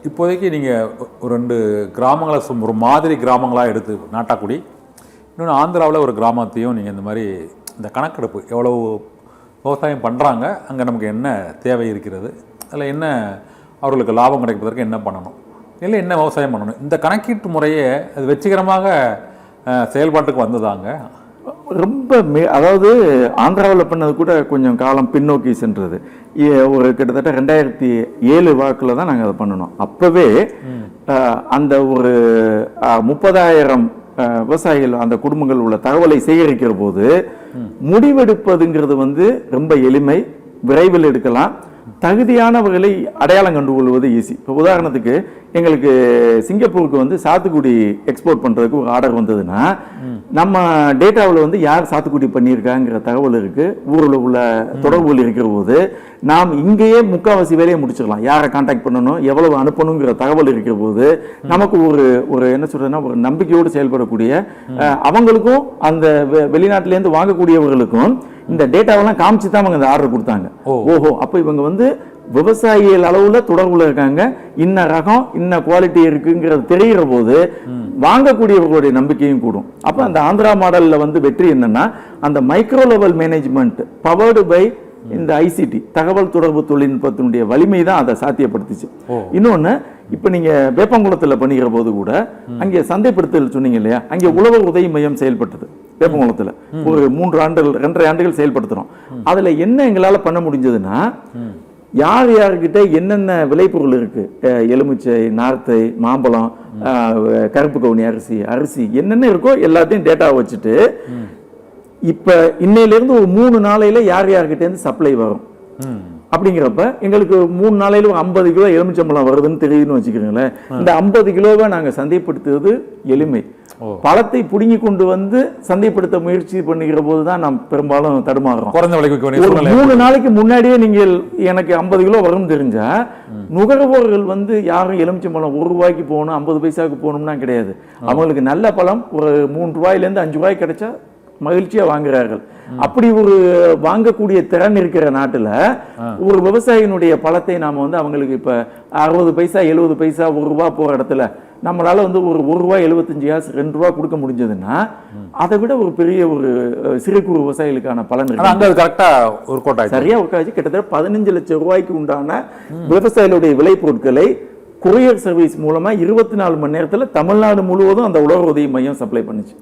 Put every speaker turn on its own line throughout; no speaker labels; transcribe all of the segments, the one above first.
இப்போதைக்கு நீங்கள் ஒரு 2 கிராமங்களை ஒரு மாதிரி கிராமங்களாக எடுத்து நாட்டாக்குடி, இன்னொன்று ஆந்திராவில் ஒரு கிராமத்தையும் நீங்கள் இந்த மாதிரி இந்த கணக்கெடுப்பு எவ்வளவு விவசாயம் பண்ணுறாங்க, அங்கே நமக்கு என்ன தேவை இருக்கிறது, அதில் என்ன அவர்களுக்கு லாபம் கிடைப்பதற்கு என்ன பண்ணணும், இல்லை என்ன விவசாயம் பண்ணணும், இந்த கணக்கீட்டு முறையே அது வெற்றிகரமாக செயல்பாட்டுக்கு வந்ததாங்க.
ரொம்ப அதாவது ஆந்திராவில் பண்ணது கூட கொஞ்சம் காலம் பின்னோக்கி சென்றது. ஒரு கிட்டத்தட்ட 2007 வாக்கில் தான் நாங்கள் அதை பண்ணணும். அப்போவே அந்த ஒரு 30,000 விவசாயிகள் அந்த குடும்பங்கள் உள்ள தகவலை சேகரிக்கிற போது முடிவெடுப்பதுங்கிறது ரொம்ப எளிமை, விரைவில் எடுக்கலாம், தகுதியானவர்களை அடையாளம் கண்டுகொள்வது ஈஸி. இப்போ உதாரணத்துக்கு எங்களுக்கு சிங்கப்பூருக்கு சாத்துக்குடி எக்ஸ்போர்ட் பண்ணுறதுக்கு ஒரு ஆர்டர் வந்ததுன்னா நம்ம டேட்டாவில் யார் சாத்துக்குடி பண்ணியிருக்காங்கிற தகவல் இருக்குது, ஊரில் உள்ள தொடர்புகள் இருக்கிற போது நாம் இங்கேயே முக்கால்வாசி வேலையை முடிச்சிடலாம். யாரை கான்டாக்ட் பண்ணணும், எவ்வளவு அனுப்பணுங்கிற தகவல் இருக்கிற போது நமக்கு ஒரு என்ன சொல்றதுன்னா ஒரு நம்பிக்கையோடு செயல்படக்கூடிய அவங்களுக்கும் அந்த வெளிநாட்டிலேருந்து வாங்கக்கூடியவர்களுக்கும் இந்த டேட்டாவெல்லாம் காமிச்சு தான் அவங்க அந்த ஆர்டர் கொடுத்தாங்க. ஓஹோ, அப்போ இவங்க விவசாயிகள் அளவுல தொடர்புல இருக்காங்க, இன்ன ரகம் இன்ன குவாலிட்டி இருக்குங்கிறது தெரிகிற போது வாங்கக்கூடியவர்களுடைய நம்பிக்கையும் கூடும். அப்ப அந்த ஆந்திரா மாடல்ல வெற்றி என்னன்னா அந்த micro level management powered by இந்த ஐசிடி தகவல் தொடர்பு தொழில்நுட்பத்தினுடைய வலிமை தான் அதை சாத்தியப்படுத்துச்சு. இன்னொன்னு, இப்ப நீங்க வேப்பங்குளத்துல பண்ணிக்கிற போது கூட அங்கே சந்தைப்படுத்தல் சொன்னீங்க இல்லையா, அங்கே உழவர் உதவி மையம் செயல்பட்டது. வேப்பங்குளத்துல ஒரு 3 ஆண்டுகள் 2.5 ஆண்டுகள் செயல்படுத்துறோம். அதுல என்ன எங்களால பண்ண முடிஞ்சதுன்னா, யார் யாருக்கிட்ட என்னென்ன விளைபொருள் இருக்கு, எலுமிச்சை, நார்த்தை, மாம்பழம், கருப்பு கவுனி அரிசி என்னென்ன இருக்கோ எல்லாத்தையும் டேட்டா வச்சுட்டு இப்ப இன்னையிலிருந்து ஒரு 3 நாளையில யார் யார்கிட்ட இருந்து சப்ளை வரும் அப்படிங்கிறப்ப எங்களுக்கு 3 நாளையில 50 கிலோ எலுமிச்சம்பழம் வருதுன்னு தெரியுதுன்னு வச்சுக்கிறீங்களேன். இந்த 50 கிலோவை நாங்க சந்தைப்படுத்துவது எளிமை. பழத்தை புடுங்கி கொண்டு சந்தைப்படுத்த முயற்சி பண்ணுகிற போதுதான் நாம் பெரும்பாலும் தடுமாறுறோம். 3 நாளைக்கு முன்னாடியே நீங்கள் எனக்கு 50 கிலோ வரும் தெரிஞ்சா நுகர்வோர்கள் யாரும் எலுமிச்சம்பழம் 1 ரூபாய்க்கு போகணும் 50 பைசாவுக்கு போகணும்னா கிடையாது. அவங்களுக்கு நல்ல பழம் ஒரு 3 ரூபாயிலேருந்து 5 ரூபாய் கிடைச்சா மகிழ்ச்சியா வாங்குறார்கள். அப்படி ஒரு வாங்கக்கூடிய திறன் இருக்கிற நாட்டுல ஒரு விவசாயினுடைய பழத்தை நாம அவங்களுக்கு இப்ப 60 பைசா 70 பைசா 1 ரூபாய் போற இடத்துல நம்மளால ஒரு 1 ரூபாய் 75 காசு 2 ரூபாய் கொடுக்க முடிஞ்சதுன்னா அதை விட ஒரு பெரிய ஒரு சிறு குறு விவசாயிகளுக்கான பலன் சரியா உட்காந்து கிட்டத்தட்ட 15 லட்சம் ரூபாய்க்கு உண்டான விவசாயிகளுடைய விளைபொருட்களை கொரியர் சர்வீஸ் மூலமா 24 மணி நேரத்துல தமிழ்நாடு முழுவதும் அந்த உழவர் உதவி மையம் சப்ளை பண்ணுச்சு.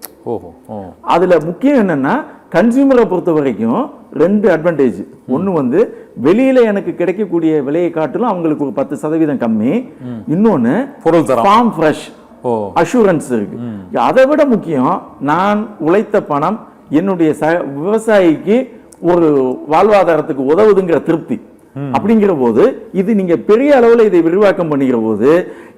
அதுல முக்கியம் என்னன்னா, கன்சியூமரை பொறுத்த வரைக்கும் 2 அட்வான்டேஜ். ஒன்னு வெளியில எனக்கு கிடைக்கக்கூடிய விலையை காட்டிலும் அவங்களுக்கு ஒரு 10% கம்மி. இன்னொன்னு ஃபார்ம் ஃப்ரெஷ் அஷூரன்ஸ் இருக்கு. அதை விட முக்கியம், நான் உழைத்த பணம் என்னுடைய விவசாயிக்கு ஒரு வாழ்வாதாரத்துக்கு உதவுதுங்கிற திருப்தி. அப்படிங்கிற போது இது நீங்க பெரிய அளவுல இதை விரிவாக்கம் பண்ணிக்கிற போது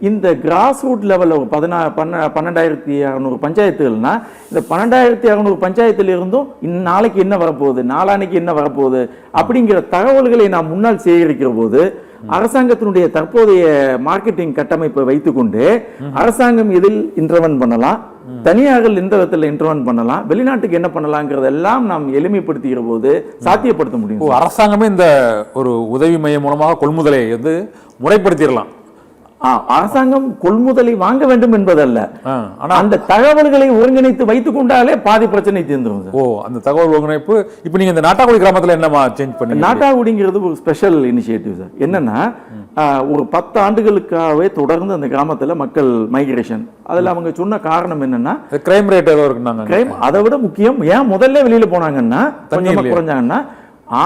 இந்த கிராஸ் ரூட் லெவல்ல 12,600 பஞ்சாயத்துகள்னா இந்த 12,600 பஞ்சாயத்துல இருந்தும் நாளைக்கு என்ன வரப்போகுது, நாளானைக்கு என்ன வரப்போகுது அப்படிங்கிற தகவல்களை நாம் முன்னால் சேகரிக்கிற போது அரசாங்கத்தினுடைய தற்போதைய மார்க்கெட்டிங் கட்டமைப்பை வைத்துக்கொண்டு அரசாங்கம் இதில் இன்டர்வென்ட் பண்ணலாம், தனியார்கள் இந்த விதத்தில் இன்டர்வென்ட் பண்ணலாம், வெளிநாட்டுக்கு என்ன பண்ணலாங்கிறதெல்லாம் நாம் எளிமைப்படுத்துகிற போது சாத்தியப்படுத்த முடியும்.
அரசாங்கமே இந்த ஒரு உதவி மையம் மூலமாக கொள்முதலை முறைப்படுத்திடலாம்.
அரசாங்கம் கொள்முதலை வாங்க வேண்டும் என்பதல்ல, அந்த தகவல்களை ஒருங்கிணைத்து வைத்துக் கொண்டாலே பாதி பிரச்சனை தீர்ந்துரும்.
அந்த தகவல் ஒருங்கிணைப்பு இப்ப நீங்க இந்த நாட்டாக்குடி கிராமத்துல என்னமா சேஞ்ச் பண்ணி?
நாட்டாக்குடிங்கிறது ஒரு ஸ்பெஷல் இனிஷியேட்டிவ் சார். என்னன்னா, ஒரு 10 ஆண்டுகளுக்காகவே தொடர்ந்து அந்த கிராமத்துல மக்கள் மைக்ரேஷன். அதுல அவங்க சொன்ன காரணம் என்னன்னா,
கிரைம் ரேட் ஏதோ இருக்குன்னாங்க.
கிரைம் அதை விட முக்கியம், ஏன் முதல்ல வெளியில போனாங்கன்னா கொஞ்சமா குறைஞ்சாங்கன்னா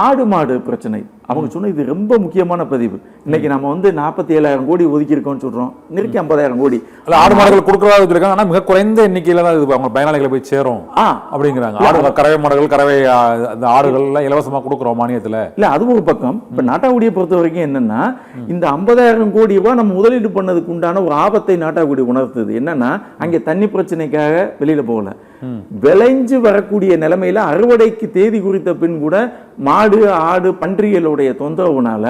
ஆடு மாடு பிரச்சனை. அவங்க சொன்ன இது ரொம்ப முக்கியமான பதிவு. இன்னைக்கு நம்ம 47,000 கோடி ஒதுக்கி இருக்கோம்னு சொல்றோம், நெருக்கி 50,000 கோடி
ஆடு மாடுகள் கொடுக்கறதா இருக்காங்க. ஆனா மிக குறைந்த எண்ணிக்கையில தான் இது அவங்க பயனாளிகளை போய் சேரும் அப்படிங்கிறாங்க. ஆடு கறவை மாடுகள் கறவை அந்த ஆடுகள் எல்லாம் இலவசமா கொடுக்குறோம் மானியத்துல.
இல்ல அது ஒரு பக்கம். இப்ப நாட்டாக்குடியை பொறுத்த வரைக்கும் என்னன்னா, இந்த 50,000 கோடி ரூபாய் நம்ம முதலீடு பண்ணதுக்கு உண்டான ஒரு ஆபத்தை நாட்டாக்குடி உணர்த்துது. என்னன்னா, அங்கே தண்ணி பிரச்சனைக்காக வெளியில போகல, விளைஞ்சு வரக்கூடிய நிலைமையில அறுவடைக்கு தேதி குறித்த பின் கூட மாடு ஆடு பன்றிகளுடைய தொந்தரவுனால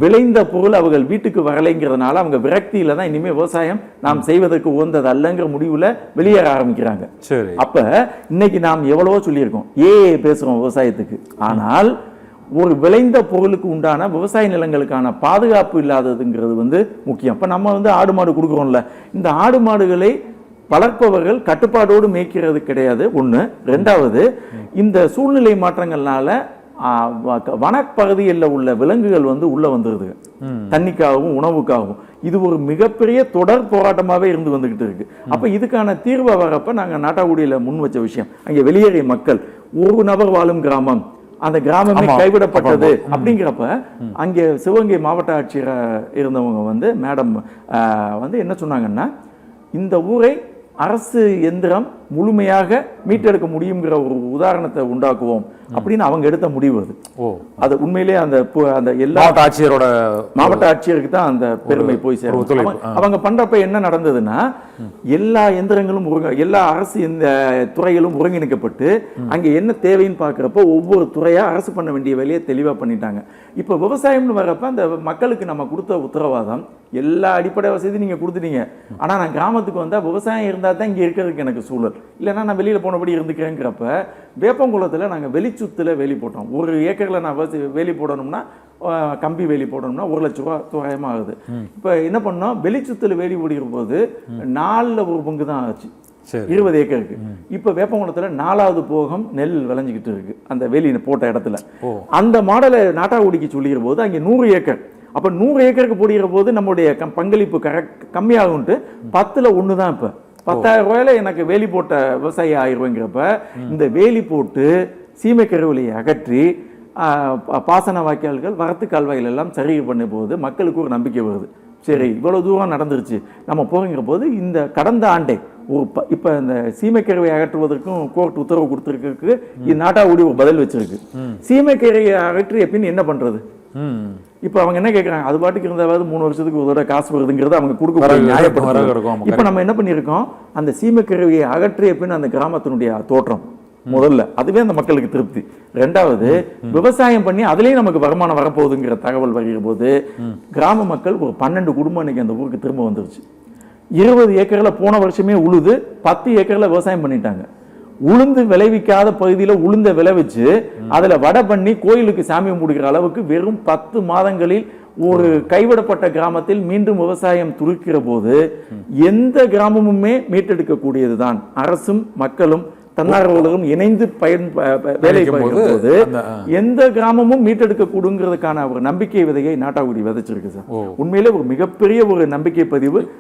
விளைந்த பொருள் அவர்கள் வீட்டுக்கு வரலைங்கிறதுனால அவங்க விரக்தியில தான் இனிமே விவசாயம் நாம் செய்வதற்கு உகந்தது அல்லங்கிற முடிவுல வெளியேற ஆரம்பிக்கிறாங்க. அப்ப இன்னைக்கு நாம் எவ்வளவோ சொல்லியிருக்கோம், பேசுறோம் விவசாயத்துக்கு. ஆனால் ஒரு விளைந்த பொருளுக்கு உண்டான விவசாய நிலங்களுக்கான பாதுகாப்பு இல்லாததுங்கிறது வந்து முக்கியம். இப்போ நம்ம வந்து ஆடு மாடு கொடுக்குறோம்ல, இந்த ஆடு மாடுகளை வளர்ப்பவர்கள் கட்டுப்பாடோடு மேய்க்கிறது கிடையாது ஒன்று. ரெண்டாவது, இந்த சூழ்நிலை மாற்றங்கள்னால வனப்பகுதியில் உள்ள விலங்குகள் வந்து உள்ள வந்துருது தண்ணிக்காகவும் உணவுக்காகவும். இது ஒரு மிகப்பெரிய தொடர் போராட்டமாகவே இருந்து வந்துகிட்டு இருக்கு. அப்ப இதுக்கான தீர்வை வரப்ப நாங்க நாட்டாக்குடியில முன் வச்ச விஷயம், அங்கே வெளியேறிய மக்கள், ஒரு நபர் வாழும் கிராமம், அந்த கிராமமே கைவிடப்பட்டது அப்படிங்கிறப்ப அங்கே சிவகங்கை மாவட்ட ஆட்சியர் இருந்தவங்க வந்து மேடம் வந்து என்ன சொன்னாங்கன்னா, இந்த ஊரை அரசு எந்திரம் முழுமையாக மீட்டெடுக்க முடியுங்கிற ஒரு உதாரணத்தை உண்டாக்குவோம் அப்படின்னு அவங்க எடுத்த முடிவு அது. அது உண்மையிலே அந்த எல்லா மாவட்ட ஆட்சியருக்கு தான் அந்த பெருமை போய் சேரும். அவங்க பண்றப்ப என்ன நடந்ததுன்னா, எல்லா எந்திரங்களும் எல்லா அரசு இந்த துறைகளும் ஒருங்கிணைக்கப்பட்டு அங்க என்ன தேவைன்னு பாக்குறப்ப ஒவ்வொரு துறையா அரசு பண்ண வேண்டிய வேலையை தெளிவா பண்ணிட்டாங்க. இப்ப விவசாயம்னு வர்றப்ப அந்த மக்களுக்கு நம்ம கொடுத்த உத்தரவாதம், எல்லா அடிப்படை வசதி நீங்க கொடுத்துட்டீங்க, ஆனா நான் கிராமத்துக்கு வந்தா விவசாயம் இருந்தா தான் இங்க இருக்கிறதுக்கு எனக்கு சூழல், இல்லைன்னா நான் வெளியில போனபடி இருந்துக்கிறேங்கிறப்ப வேப்பங்குளத்துல நாங்க வெளிச்சுத்துல வேலி போட்டோம். ஒரு ஏக்கர்ல நான் வேலி போடணும்னா, கம்பி வேலி போடணும்னா 1 லட்ச ரூபா தோராயமா ஆகுது. இப்ப என்ன பண்ணோம், வெளிச்சுத்துல வேலி ஓடிக்கிற போது 4 ஒரு பங்கு தான் ஆச்சு 20 ஏக்கருக்கு. இப்ப வேப்பங்குளத்துல 4வது போகம் நெல் விளைஞ்சுக்கிட்டு இருக்கு அந்த வேலி போட்ட இடத்துல. அந்த மாடலை நாட்டாக்குடிக்கு சொல்லிக்கிற போது அங்கே 100 ஏக்கர். அப்ப 100 ஏக்கருக்கு போடுகிற போது நம்மளுடைய பங்களிப்பு கம்மியாகும்ட்டு 10ல் 1 தான். இப்ப 10,000 ரூபாயில எனக்கு வேலி போட்ட விவசாயி ஆயிடுவேங்கிறப்ப இந்த வேலி போட்டு சீமை கருவிலையை அகற்றி பாசன வாய்க்கால்கள், வரத்து கால்வாய்கள் எல்லாம் சரி பண்ண போது மக்களுக்கு ஒரு நம்பிக்கை வருது. சரி, இவ்வளவு தூரம் நடந்துருச்சு நம்ம போகிற போது இந்த கடந்த ஆண்டே இப்ப இந்த சீமைக்கருவை அகற்றுவதற்கும் கோர்ட் உத்தரவு கொடுத்திருக்கு. இது நாட்டாக்குடி ஒரு பதில் வச்சிருக்கு. சீமைக்கருவை அகற்றிய பின் என்ன பண்றது? இப்ப அவங்க என்ன கேட்கறாங்க, அது பாட்டுக்கு இருந்தாவது 3 வருஷத்துக்கு ஒரு தடவை காசு வருதுங்கிறது அவங்க கொடுக்க. இப்ப நம்ம என்ன பண்ணிருக்கோம், அந்த சீமைக்கருவியை அகற்றிய பின் அந்த கிராமத்தினுடைய தோற்றம் முதல்ல அதுவே அந்த மக்களுக்கு திருப்தி. ரெண்டாவது, விவசாயம் பண்ணி அதுலயும் நமக்கு வருமானம் வரப்போகுதுங்கிற தகவல் வருகிற போது கிராம மக்கள் ஒரு 12 குடும்பம் இன்னைக்கு அந்த ஊருக்கு திரும்ப வந்துருச்சு. 20 ஏக்கர்ல போன வருஷமே உழுது 10 ஏக்கர்ல விவசாயம் பண்ணிட்டாங்க. உளுந்து விளைவிக்காத பகுதியில் உளுந்த விளைவிச்சு அதுல வடை பண்ணி கோயிலுக்கு சாமி கும்பிடுகிற அளவுக்கு வெறும் 10 மாதங்களில் ஒரு கைவிடப்பட்ட கிராமத்தில் மீண்டும் விவசாயம் துருக்கிற போது எந்த கிராமமுமே மீட்டெடுக்க கூடியதுதான். அரசும் மக்களும் தன்னார்வலரும் இணைந்து வேலை போது எந்த கிராமமும் மீட்டெடுக்க கூடுங்கிறதுக்கான ஒரு நம்பிக்கை விதையை நாட்டாக்குடி விதைச்சிருக்கு சார். உண்மையிலே ஒரு மிகப்பெரிய ஒரு நம்பிக்கை பதிவு.